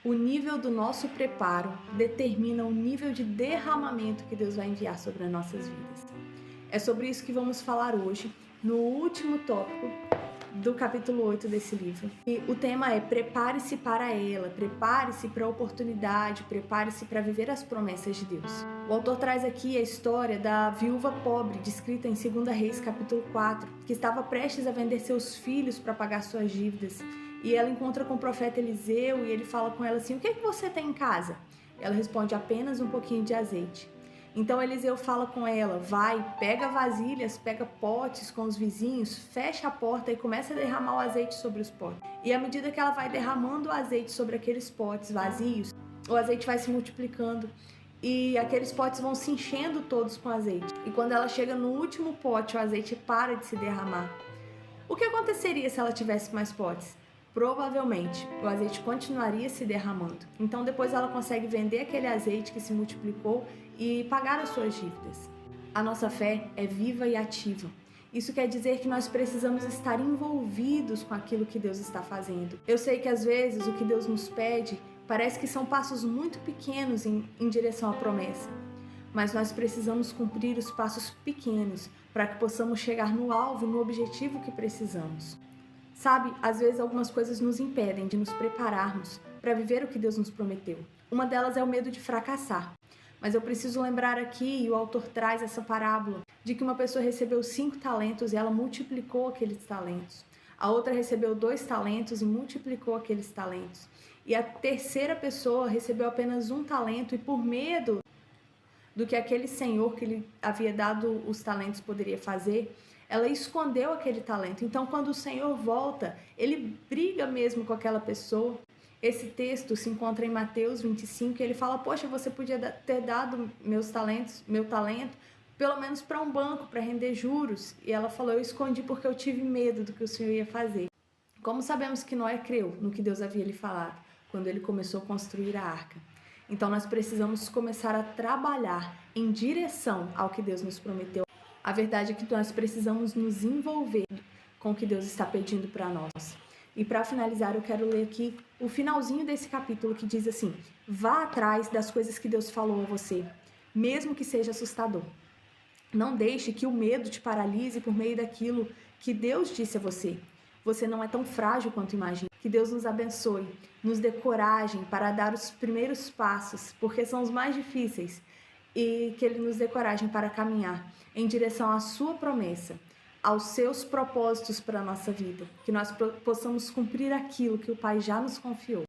O nível do nosso preparo determina o nível de derramamento que Deus vai enviar sobre as nossas vidas. É sobre isso que vamos falar hoje, no último tópico do capítulo 8 desse livro. E o tema é prepare-se para ela, prepare-se para a oportunidade, prepare-se para viver as promessas de Deus. O autor traz aqui a história da viúva pobre, descrita em 2 Reis capítulo 4, que estava prestes a vender seus filhos para pagar suas dívidas. E ela encontra com o profeta Eliseu e ele fala com ela assim: o que é que você tem em casa? Ela responde: apenas um pouquinho de azeite. Então Eliseu fala com ela: vai, pega vasilhas, pega potes com os vizinhos, fecha a porta e começa a derramar o azeite sobre os potes. E à medida que ela vai derramando o azeite sobre aqueles potes vazios, o azeite vai se multiplicando e aqueles potes vão se enchendo todos com azeite. E quando ela chega no último pote, o azeite para de se derramar. O que aconteceria se ela tivesse mais potes? Provavelmente o azeite continuaria se derramando. Então depois ela consegue vender aquele azeite que se multiplicou e pagar as suas dívidas. A nossa fé é viva e ativa. Isso quer dizer que nós precisamos estar envolvidos com aquilo que Deus está fazendo. Eu sei que às vezes o que Deus nos pede parece que são passos muito pequenos em direção à promessa. Mas nós precisamos cumprir os passos pequenos para que possamos chegar no alvo, no objetivo que precisamos. Sabe, às vezes algumas coisas nos impedem de nos prepararmos para viver o que Deus nos prometeu. Uma delas é o medo de fracassar. Mas eu preciso lembrar aqui, e o autor traz essa parábola, de que uma pessoa recebeu 5 talentos e ela multiplicou aqueles talentos. A outra recebeu 2 talentos e multiplicou aqueles talentos. E a terceira pessoa recebeu apenas 1 talento e por medo do que aquele senhor que lhe havia dado os talentos poderia fazer, ela escondeu aquele talento. Então, quando o Senhor volta, ele briga mesmo com aquela pessoa. Esse texto se encontra em Mateus 25 e ele fala: poxa, você podia ter dado meu talento, pelo menos para um banco, para render juros. E ela falou: eu escondi porque eu tive medo do que o Senhor ia fazer. Como sabemos que Noé creu no que Deus havia lhe falado, quando ele começou a construir a arca? Então, nós precisamos começar a trabalhar em direção ao que Deus nos prometeu. A verdade é que nós precisamos nos envolver com o que Deus está pedindo para nós. E para finalizar, eu quero ler aqui o finalzinho desse capítulo que diz assim: vá atrás das coisas que Deus falou a você, mesmo que seja assustador. Não deixe que o medo te paralise por meio daquilo que Deus disse a você. Você não é tão frágil quanto imagina. Que Deus nos abençoe, nos dê coragem para dar os primeiros passos, porque são os mais difíceis, e que Ele nos dê coragem para caminhar em direção à sua promessa, aos seus propósitos para a nossa vida, que nós possamos cumprir aquilo que o Pai já nos confiou.